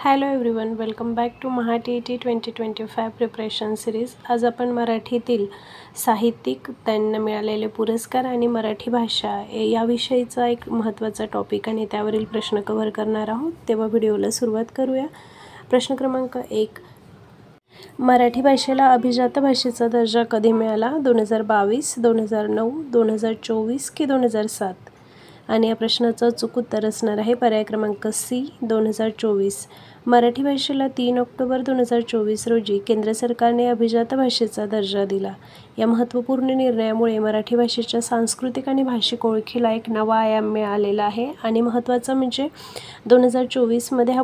Hello everyone, welcome back to Maha TET 2025 preparation series. आज आपण मराठीतील साहित्यिक, त्यांना मिळालेले पुरस्कार आणि मराठी भाषा याविषयीचा एक महत्त्वाचा टॉपिक आणि त्यावरील प्रश्न कव्हर करणार आहोत। तेव्हा व्हिडिओला सुरुवात करूया। प्रश्न क्रमांक 1, मराठी भाषेला अभिजात भाषेचा दर्जा कधी मिळाला? 2022, 2009, 2024 की 2007? आणि या प्रश्नाचं अचूक उत्तर असणार आहे पर्याय क्रमांक सी, 2024। मराठी भाषेला 3 ऑक्टोबर 2024 रोजी केंद्र सरकारने अभिजात भाषेचा दर्जा दिला। या महत्त्वपूर्ण निर्णयामुळे मराठी भाषेच्या सांस्कृतिक आणि भाषिक ओळखीला एक नवा आयाम मिळालेला आहे। आणि महत्त्वाचं म्हणजे 2024मध्ये हा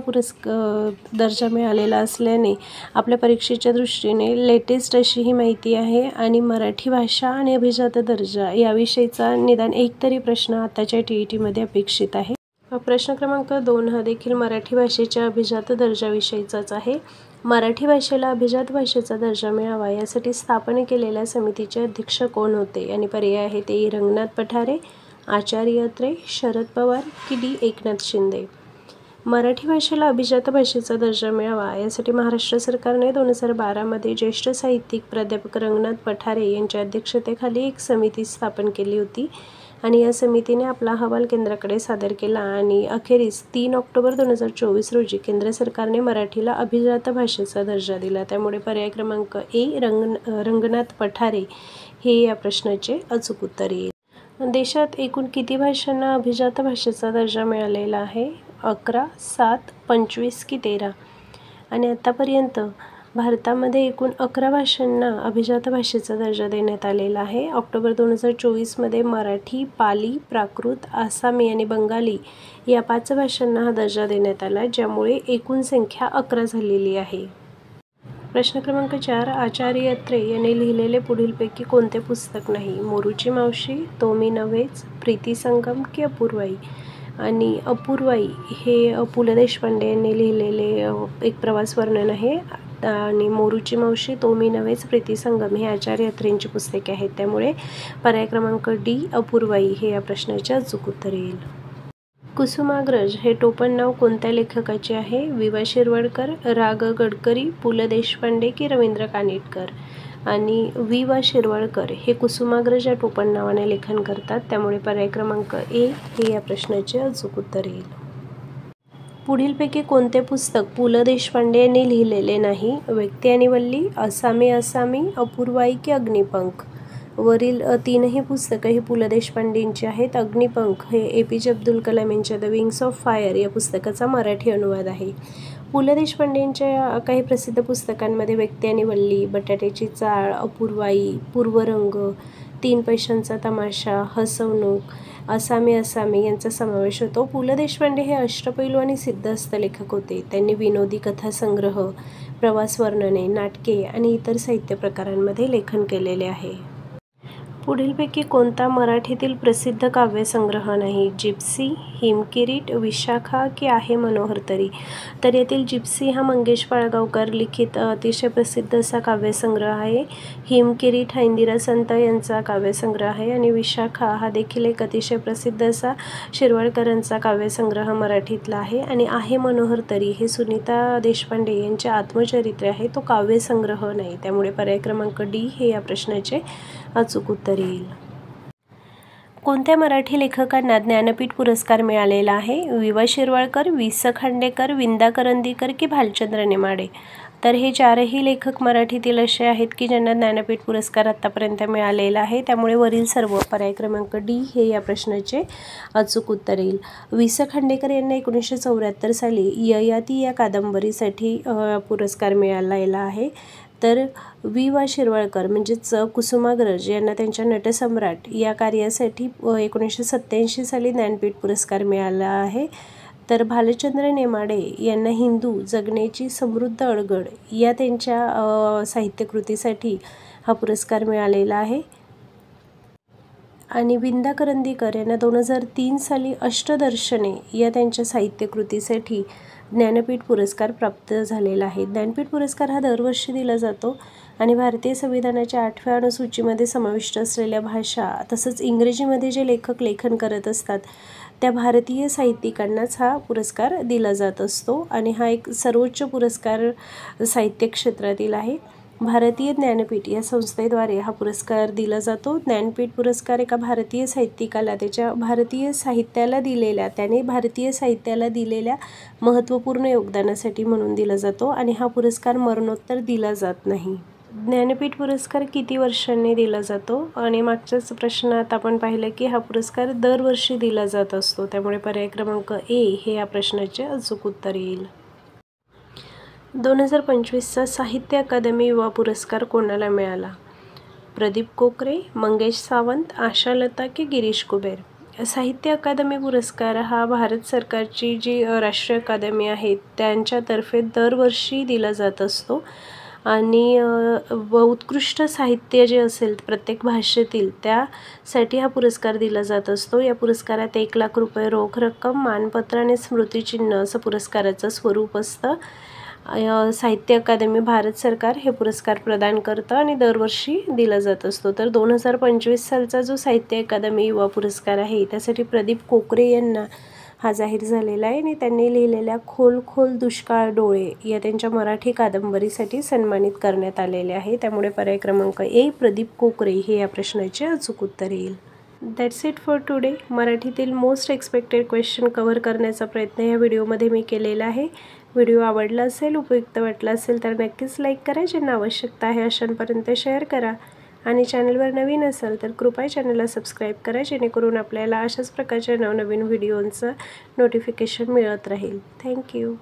दर्जा मिळालेला असल्याने आपल्या परीक्षेच्या दृष्टीने लेटेस्ट अशी ही माहिती आहे। आणि मराठी भाषा आणि अभिजात दर्जा याविषयीचा निदान एक तरी प्रश्न आताच्या TETमध्ये अपेक्षित आहे। प्रश्न क्रमांक 2 हा देखील मराठी भाषेच्या अभिजात दर्जाविषयीचाच आहे। मराठी भाषेला अभिजात भाषेचा दर्जा मिळावा यासाठी स्थापन केलेल्या समितीचे अध्यक्ष कोण होते? आणि पर्याय आहे ते रंगनाथ पठारे, आचार्य अत्रे, शरद पवार की डी एकनाथ शिंदे। मराठी भाषेला अभिजात भाषेचा दर्जा मिळावा यासाठी महाराष्ट्र सरकारने 2012मध्ये ज्येष्ठ साहित्यिक प्राध्यापक रंगनाथ पठारे यांच्या अध्यक्षतेखाली एक समिती स्थापन केली होती। आणि या समितीने आपला अहवाल केंद्राकडे सादर केला आणि अखेरीस 3 ऑक्टोबर 2024 रोजी केंद्र सरकारने मराठीला अभिजात भाषेचा दर्जा दिला। त्यामुळे पर्याय क्रमांक ए, रंगनाथ पठारे हे या प्रश्नाचे अचूक उत्तर येईल। देशात एकूण किती भाषांना अभिजात भाषेचा दर्जा मिळालेला आहे? 11, 7, 25 की 13? आणि आतापर्यंत भारतामध्ये एकूण 11 भाषांना अभिजात भाषेचा दर्जा देण्यात आलेला आहे। ऑक्टोबर 2024मध्ये मराठी, पाली, प्राकृत, आसामी आणि बंगाली या 5 भाषांना हा दर्जा देण्यात आला, ज्यामुळे एकूण संख्या 11 झालेली आहे। प्रश्न क्रमांक 4, आचार्य अत्रे यांनी लिहिलेले पुढीलपैकी कोणते पुस्तक नाही? मोरूची मावशी, तो मी नव्हेच, प्रीतिसंगम की अपूर्वाई? आणि अपूर्वाई हे पु ल देशपांडे यांनी लिहिलेले एक प्रवास वर्णन आहे। आणि मोरूची मावशी, तो मी नव्हेच, प्रीतिसंगम हे आचार्य अत्रेंची पुस्तके आहेत। त्यामुळे पर्याय क्रमांक डी, अपूर्वाई हे या प्रश्नाचे अचूक उत्तर येईल। कुसुमाग्रज हे टोपण नाव कोणत्या लेखकाचे आहे? वि. शिरवाडकर, रा. ग. गडकरी, पु ल देशपांडे की रवींद्र कानिटकर? आणि वि. शिरवाडकर हे कुसुमाग्रज या टोपण नावाने लेखन करतात। त्यामुळे पर्याय क्रमांक ए हे या प्रश्नाचे अचूक उत्तर येईल। पुढीलपैकी कोणते पुस्तक पु ल देशपांडे यांनी लिहिलेले नाही? व्यक्ती आणि वल्ली, असामी असामी, अपूर्वाई की अग्निपंख? वरील 3ही पुस्तकं ही पु ल देशपांडेंची आहेत। अग्निपंख हे APJ अब्दुल कलाम यांच्या द विंग्स ऑफ फायर या पुस्तकाचा मराठी अनुवाद आहे। पु ल देशपांडेंच्या काही प्रसिद्ध पुस्तकांमध्ये व्यक्ती आणि वल्ली, बटाट्याची चाळ, अपूर्वाई, पूर्वरंग, 3 पैशांचा तमाशा, हसवणूक, असामी असामी यांचा समावेश होतो। पु ल देशपांडे हे अष्टपैलू आणि सिद्धहस्त लेखक होते। त्यांनी विनोदी कथासंग्रह, प्रवास वर्णने, नाटके आणि इतर साहित्य प्रकारांमध्ये लेखन केलेले आहे। पुढीलपैकी कोणता मराठीतील प्रसिद्ध काव्यसंग्रह नाही? जिप्सी, हिमकिरीट, विशाखा की आहे मनोहर तरी? तर यातील जिप्सी हा मंगेश पाडगावकर लिखित अतिशय प्रसिद्ध असा काव्यसंग्रह आहे। हिमकिरीट हा इंदिरा संत यांचा काव्यसंग्रह आहे। आणि विशाखा हा देखील एक अतिशय प्रसिद्ध असा शिरवाडकरांचा काव्यसंग्रह मराठीतला आहे। आणि आहे मनोहर तरी हे सुनीता देशपांडे यांचे आत्मचरित्र आहे, तो काव्यसंग्रह नाही। त्यामुळे पर्याय क्रमांक डी हे या प्रश्नाचे अचूक उत्तर येईल। कोणत्या मराठी लेखकांना ज्ञानपीठ पुरस्कार मिळालेला आहे? वि. शिरवाडकर, वि. स. खांडेकर, विंदा करंदीकर की भालचंद्र नेमाडे? तर हे 4ही लेखक मराठीतील असे आहेत की ज्यांना ज्ञानपीठ पुरस्कार आत्तापर्यंत मिळालेला आहे। त्यामुळे वरील सर्व पर्याय क्रमांक डी हे या प्रश्नाचे अचूक उत्तर येईल। वि. स. खांडेकर यांना 1974 साली ययाती या कादंबरीसाठी पुरस्कार मिळालेला आहे। तर वि. शिरवाडकर म्हणजेच कुसुमाग्रज यांना त्यांच्या नटसम्राट या कार्यासाठी 1987 साली ज्ञानपीठ पुरस्कार मिळाला आहे। तर भालचंद्र नेमाडे यांना हिंदू जगण्याची समृद्ध अडगळ या त्यांच्या साहित्यकृतीसाठी हा पुरस्कार मिळालेला आहे। आणि विंदा करंदीकर यांना 2003 साली अष्टदर्शने या त्यांच्या साहित्यकृतीसाठी ज्ञानपीठ पुरस्कार प्राप्त झालेला आहे। ज्ञानपीठ पुरस्कार हा दरवर्षी दिला जातो आणि भारतीय संविधानाच्या 8व्या अनुसूचीमध्ये समाविष्ट असलेल्या भाषा तसंच इंग्रजीमध्ये जे लेखक लेखन करत असतात त्या भारतीय साहित्यिकांनाच हा पुरस्कार दिला जात असतो आणि हा एक सर्वोच्च पुरस्कार साहित्य क्षेत्रातील आहे. भारतीय ज्ञानपीठ या संस्थेद्वारे हा पुरस्कार दिला जातो. ज्ञानपीठ पुरस्कार एका भारतीय साहित्यिकाला त्याने भारतीय साहित्याला दिलेल्या महत्त्वपूर्ण योगदानासाठी म्हणून दिला जातो आणि हा पुरस्कार मरणोत्तर दिला जात नाही. ज्ञानपीठ पुरस्कार किती वर्षांनी दिला जातो आणि मागच्याच प्रश्नात आपण पाहिलं की हा पुरस्कार दरवर्षी दिला जात असतो. त्यामुळे पर्याय क्रमांक ए हे या प्रश्नाचे अचूक उत्तर येईल. 2025चा साहित्य अकादमी युवा पुरस्कार कोणाला मिळाला? प्रदीप कोकरे, मंगेश सावंत, आशालता की गिरीश कुबेर? साहित्य अकादमी पुरस्कार हा भारत सरकारची जी राष्ट्रीय अकादमी आहे त्यांच्यातर्फे दरवर्षी दिला जात असतो आणि उत्कृष्ट साहित्य जे असेल प्रत्येक भाषेतील त्यासाठी हा पुरस्कार दिला जात असतो. या पुरस्कारात 1 लाख रुपये रोख रक्कम, मानपत्र आणि स्मृतिचिन्ह असं पुरस्काराचं स्वरूप असतं. साहित्य अकादमी भारत सरकार हे पुरस्कार प्रदान करतं आणि दरवर्षी दिला जात असतो. तर 2025 सालचा जो साहित्य अकादमी युवा पुरस्कार आहे त्यासाठी प्रदीप कोकरे यांना हा जाहीर झालेला आहे आणि त्यांनी लिहिलेल्या खोल खोल दुष्काळ डोळे या त्यांच्या मराठी कादंबरीसाठी सन्मानित करण्यात आलेले आहे. त्यामुळे पर्याय क्रमांक ए प्रदीप कोकरे हे या प्रश्नाचे अचूक उत्तर येईल. That's it for today. मराठीतील मोस्ट एक्सपेक्टेड क्वेश्चन कव्हर करण्याचा प्रयत्न या व्हिडिओमध्ये मी केलेला आहे. व्हिडिओ आवडला असेल, उपयुक्त वाटला असेल तर नक्कीच लाईक करा. ज्यांना आवश्यकता आहे अशांपर्यंत शेअर करा आणि चॅनलवर नवीन असाल तर कृपया चॅनलला सबस्क्राईब करा जेणेकरून आपल्याला अशाच प्रकारच्या नवनवीन व्हिडिओंचं नोटिफिकेशन मिळत राहील. थँक्यू.